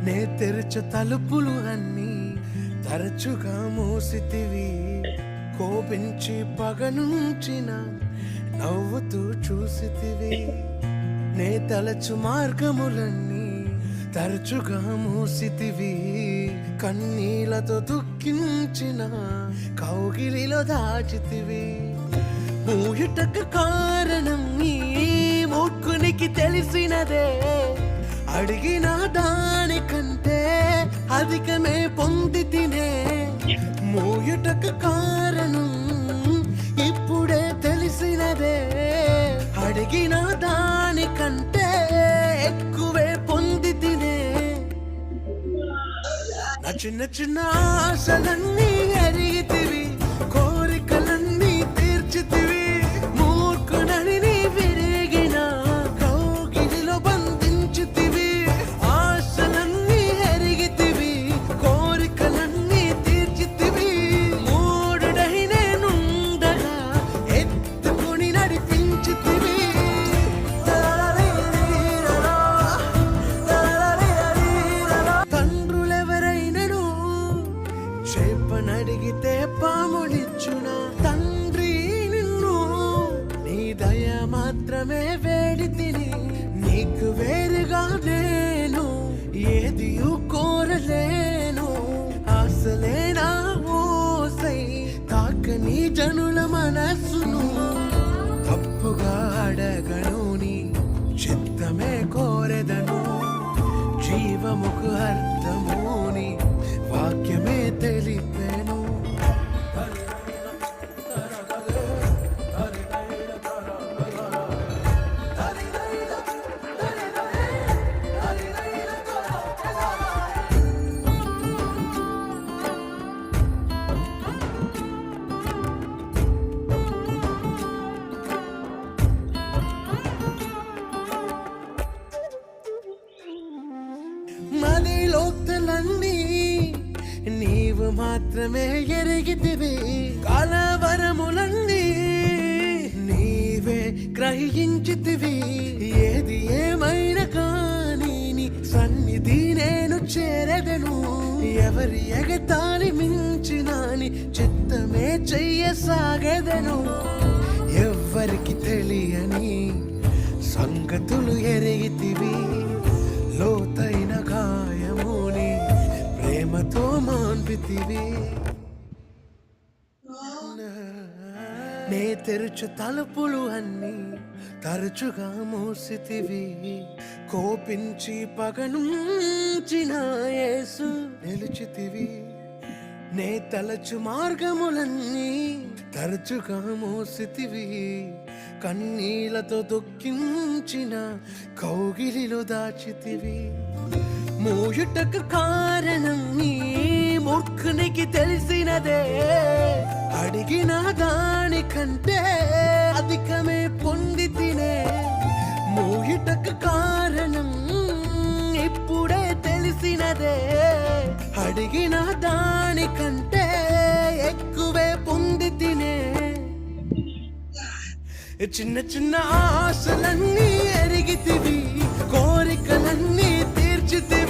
నే తెరచు తలుపులు అన్నీ తరచుగా మూసితివి. కోపించి పగనుంచిన నవ్వుతూ చూసితివి. నే తలచు మార్గములన్నీ తరచుగా మూసితివి. కన్నీళ్లతో దుఃఖించిన కౌగిలిలో దాచితివి. మూయుటకు కారణం నీ మూర్ఖునికి తెలిసినదే. అడిగిన దానికంటే అధికమే పొంది తినే. మూయుటకు కారణం ఇప్పుడే తెలిసినదే. అడిగిన దానికంటే ఎక్కువే పొంది తినే. నా చిన్న చిన్న ఆశలన్నీ ఎరిగితివి. కోరికలన్నీ తీర్చితివి. మూర్ఖుడని నీ విరిగిన కౌగిలిలో బంధించితివి. ఆశలన్నీ ఎరిగితివి. కోరికలన్నీ తీర్చితివి. మూడుడై నేనుండగా ఎత్తుకుని నడిపించితివి. తండ్రులెవరైనను చేపనడిగితే పాములిచ్చునా? తండ్రి నిన్ను నీ దయ మాత్రమే వేడి తిని. నీకు వేరుగా నేను ఏదియూ కోరలేను. ఆశలేనా ఓసై తాకని జనుల మనస్సును. తప్పుగా అడగను నీ చిత్తమే కోరెదను. జీవముకు అర్థముని వాక్యమే తెలిపెను. మదిలోక్తులన్నీ నీవు మాత్రమే ఎరిగితివి. కలవరములన్నీ నీవే గ్రహించితివి. ఏది ఏమైనా కానీ నీ సన్నిధి నేను చేరెదను. ఎవరి ఎగతాళి మించిన నీ చిత్తమే చెయ్యసాగెదను. ఎవ్వరికి తెలియని సంగతులు ఎరిగితివి. లోతైన గాయముని ప్రేమతో మాన్పితివి. నే తెరుచు తలుపులు అన్నీ తరచుగా మూసితివి. కోపించి పగనుంచిన యేసు నిలిచితివి. నే తలచు మార్గములన్నీ తరచుగా మూసితివి. కన్నీళ్లతో దుఃఖించిన కౌగిలిలో దాచితివి. మూయుటకు కారణం నీ మూర్ఖునికి తెలిసినదే. అడిగిన దానికంటే అధికమే పొంది తినే. మూయుటకు కారణం ఇప్పుడే తెలిసినదే. అడిగిన దానికంటే ఎక్కువే పొంది తినే. చిన్న చిన్న ఆశలన్నీ ఎరిగితివి. కోరికలన్నీ తీర్చితివి.